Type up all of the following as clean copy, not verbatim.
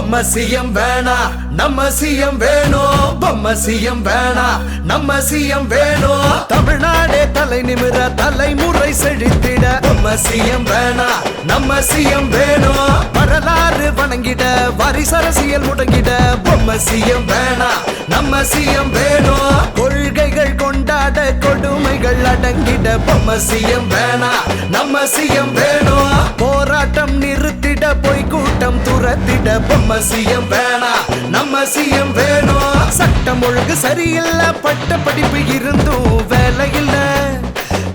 பொம்மை சிஎம் வேணா நம்ம சிஎம் வேணும். பொம்மை சிஎம் வேணா நம்ம சிஎம் வேணும். தமிழ்நாடே தலை நிமிர தலைமுறை செழித்திட பொம்மை சிஎம் வேணா நம்ம சிஎம் வேணும். வரலாறு வணங்கிட வரிசரசியல் முடங்கிட பொம்மை சிஎம் வேணா நம்ம சிஎம் வேணும். கொள்கைகள் கொண்டாட கொடுமைகள் அடங்கிட பொம்மை சிஎம் வேணா நம்ம சிஎம் வேணும். போராட்டம் நிறுத்திட பொய் கூட்டம் துரத்திட பொம்மை சிஎம் வேணா நம்ம சிஎம் வேணும். சட்டம் ஒழுங்கு சரியில்ல பட்ட படிப்பு இருந்தும் வேலை இல்ல.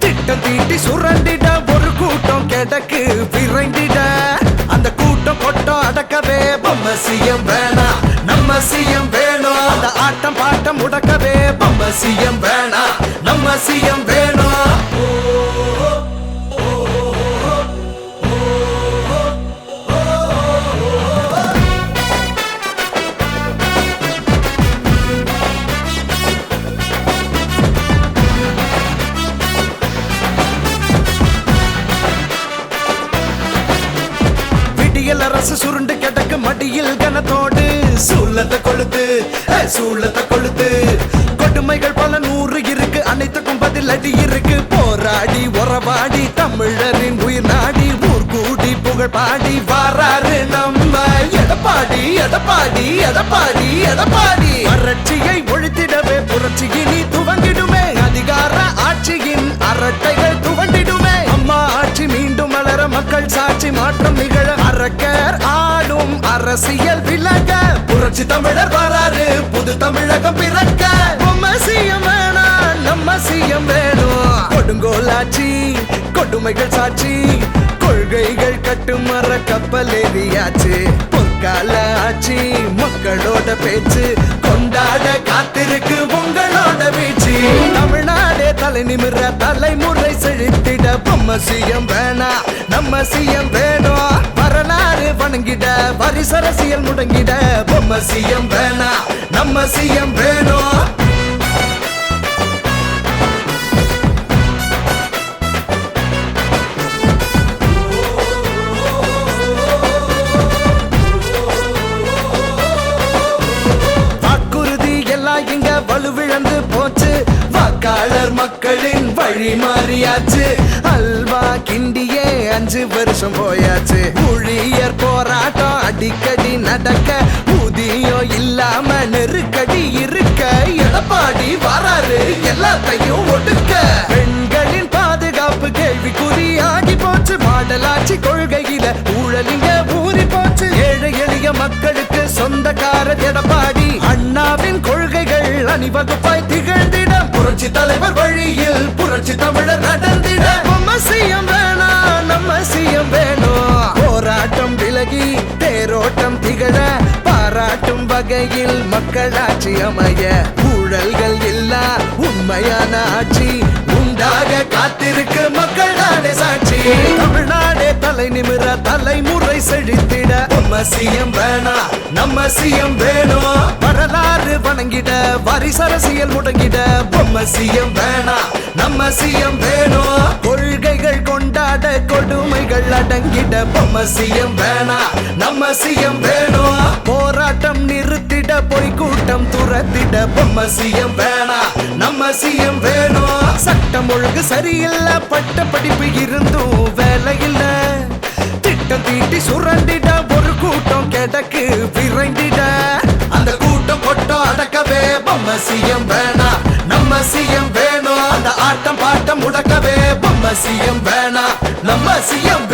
திட்டம் தீட்டி சுரண்டிட ஒரு கூட்டம் கிடக்கு விரைந்திட அந்த கூட்டம் கொட்டம் அடக்கவே பொம்மை சிஎம் வேணா நம்ம சிஎம் வேணும். அந்த ஆட்டம் பாட்டம் முடக்கவே பொம்மை சிஎம் வேணா நம்ம சிஎம் வேணும். அரசு சுருண்டு கிடக்கு மடியில் கனத்தோடு சூழத்தை கொளுத்து சூழத்தை கொளுத்து. கொடுமைகள் பல 100 இருக்கு, அனைத்துக்கும் பதில் அடி இருக்கு. போராடி உறவாடி தமிழரின் உயிர் நாடி ஊர் கூடி புகழ் பாடி வாராரு நம்ம எடப்பாடி எடப்பாடி எடப்பாடி எடப்பாடி. வறட்சியை ஒழித்திடவே புரட்சி இனி துவங்கிடுமே. அதிகார ஆட்சியின் அரட்டைகள் துவண்டிடுமே. அம்மா ஆட்சி மீண்டும் வளர மக்கள் சாட்சி மாற்றம் நிகழ அரக்கர் ஆடும் அரசியல் விலக புரட்சி தமிழர் வராரு புது தமிழகம் பிறக்க. பொம்மை சிஎம் வேணா நம்ம சிஎம் வேணும். கொடுங்கோலாட்சி கொடுமைகள் சாட்சி கொள்கைகள் கட்டுமர கப்பல் ஏறியாச்சு. பொற்கால ஆட்சி மக்களோட பேச்சு கொண்டாட காத்திருக்கு உங்களோட வீழ்ச்சி. தமிழ்நாடே தலை நிமிர தலைமுறை செழித்திட பொம்மை சிஎம் வேணா நம்ம சிஎம் வேணும். வரலாறு வணங்கிட வரிசரசியல் முடங்கிட பொம்மை சிஎம் வேணா நம்ம சிஎம் வேணும். வலுவிழந்து போச்சு வாக்காளர் மக்களின் வழி மாறியாச்சு. அல்வா கிண்டியே 5 வருஷம் போயாச்சு. ஊழியர் போராட்டம் அடிக்கடி நடக்க ஊதியம் இல்லாம நெருக்கடி இருக்க எடப்பாடி வராரு எல்லாத்தையும் ஒடுக்க. பெண்களின் பாதுகாப்பு கேள்விக்குறியாகி போச்சு. மாடலாட்சி கொள்கையில ஊழலிங்க ஊறி போச்சு. ஏழை எளிய மக்களுக்கு சொந்தக்கார எடப்பாடி. அண்ணாவின் கொள்கைகள் அணிவகுப்பாய் திகழ்ந்திட புரட்சி தலைவர் வழியில் புரட்சி தமிழர் நடந்திட பொம்மை சிஎம் வேணா நம்ம சிஎம் வேணும். போராட்டம் விலகி தேரோட்டம் திகழ பாராட்டும் வகையில் மக்களாட்சி அமைய ஊழல்கள் இல்லா உண்மையான ஆட்சி உண்டாக காத்திருக்கு மக்கள் நாடே சாட்சி. தமிழ்நாடே தலை நிமிர தலைமுறை செழித்திட பொம்மை சிஎம் வேணா நம்ம சிஎம் வேணும். வரலாறு வணங்கிட வரிசரசியல் முடங்கிட பொம்மை சிஎம் வேணா நம்ம சிஎம் வேணும். கொள்கைகள் கொண்டாட கொடுமைகள் அடங்கிட பொம்மை சிஎம் வேணா நம்ம சிஎம் வேணும். போராட்டம் நிறுத்திட பொய் கூட்டம் துரத்திட பொம்மை சிஎம் வேணா நம்ம சிஎம் வேணும். சட்டம் ஒழுங்கு சரியில்ல பட்ட படிப்பு இருந்தும் வேலை இல்ல. திட்டம் தீட்டி சுரண்டிட ஒரு கூட்டம் கிடக்கு விரைந்திட அந்த கூட்டம் கொட்டம் அடக்கவே பொம்மை சிஎம் வேணா நம்ம சிஎம் வேணும். அந்த ஆட்டம் பாட்டம் முடக்கவே பொம்மை சிஎம் வேணா நம்ம சிஎம்